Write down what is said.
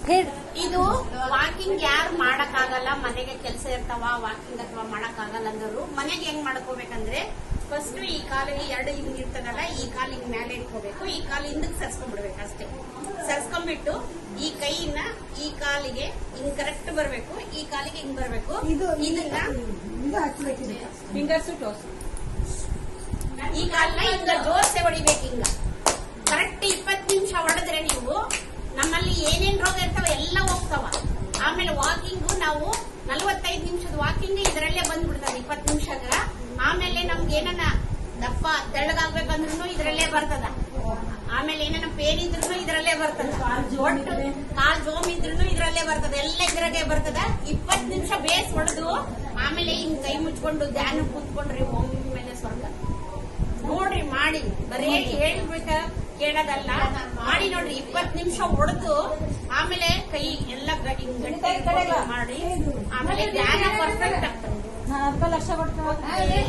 ಹೇಳಿ. ಇದು ವಾಕಿಂಗ್ ಯಾರು ಮಾಡಕ್ಕಾಗಲ್ಲ, ಮನೆಗೆ ಕೆಲಸ ಇರ್ತಾವ, ವಾಕಿಂಗ್ ಅಥವಾ ಮಾಡಕ್ಕಾಗಲ್ಲ ಅಂದರು ಮನೆಗೆ ಹೆಂಗ್ ಮಾಡ್ಕೋಬೇಕಂದ್ರೆ ಫಸ್ಟ್ ಈ ಕಾಲಿಗೆ ಎರಡು ಹಿಂಗ್ ಇರ್ತದಲ್ಲ, ಈ ಕಾಲು ಹಿಂಗ್ ಮೇಲೆ ಇಟ್ಕೋಬೇಕು, ಈ ಕಾಲು ಹಿಂದಕ್ಕೆ ಸರ್ಸ್ಕೊಂಡ್ಬಿಡ್ಬೇಕು ಅಷ್ಟೇ. ಸರ್ಸ್ಕೊಂಡ್ಬಿಟ್ಟು ಈ ಕೈನ ಈ ಕಾಲಿಗೆ ಹಿಂಗ್ ಕರೆಕ್ಟ್ ಬರ್ಬೇಕು, ಈ ಕಾಲಿಗೆ ಹಿಂಗ್ ಬರ್ಬೇಕು. ಇದನ್ನ ಫಿಂಗರ್ಸ್ ಟೋಸ್ ಈ ಕಾಲನ್ನ ಹಿಂಗ ಜೋರ್ಸೆ ಹೊಡಿಬೇಕು. ಹಿಂಗ ಕರೆಕ್ಟ್ 20 ನಿಮಿಷ ಹೊಡೆದ್ರೆ ನೀವು ನಮ್ಮಲ್ಲಿ ಏನೇನ್ ರೋಗ ಇರ್ತಾವ ಎಲ್ಲ ಹೋಗ್ತಾವ. ಆಮೇಲೆ ವಾಕಿಂಗು ನಾವು 45 ನಿಮಿಷದ ವಾಕಿಂಗ್ ಇದರಲ್ಲೇ ಬಂದ್ಬಿಡ್ತದೆ 20 ನಿಮಿಷಗ. ಆಮೇಲೆ ನಮ್ಗೆ ಏನನ್ನ ದಪ್ಪ ತೆಳ್ಳಗಾಗ್ಬೇಕಂದ್ರೂ ಇದರಲ್ಲೇ ಬರ್ತದ. ಆಮೇಲೆ ಏನನ್ನ ಪೇನ್ ಇದ್ರು ಇದರಲ್ಲೇ ಬರ್ತದ, ಕಾಲ್ ಜೋಮ್ ಇದ್ರು ಇದರಲ್ಲೇ ಬರ್ತದ, ಎಲ್ಲ ಇದ್ರಾಗೆ ಬರ್ತದ. 20 ನಿಮಿಷ ಬೇಸ್ ಹೊಡೆದು ಆಮೇಲೆ ಹಿಂಗ್ ಕೈ ಮುಚ್ಕೊಂಡು ಧ್ಯಾನ ಕೂತ್ಕೊಂಡ್ರಿ ಒಮ್ಮೆಲೆ ಸ್ವರ್ಗ ನೋಡ್ರಿ. ಮಾಡಿ ಬರೀ ಹೇಳ್ಬೇಕ ಕೇಳೋದಲ್ಲ, ಮಾಡಿ ನೋಡ್ರಿ. 20 ನಿಮಿಷ ಹೊಡೆದು ಆಮೇಲೆ ಕೈ ಎಲ್ಲ ಗಟ್ಟಿ ಮಾಡಿ ಆಮೇಲೆ ಧ್ಯಾನ ಪರ್ಫೆಕ್ಟ್ ಆಗ್ತದೆ. ಲಕ್ಷ ಕೊಡ್ತಾರೆ.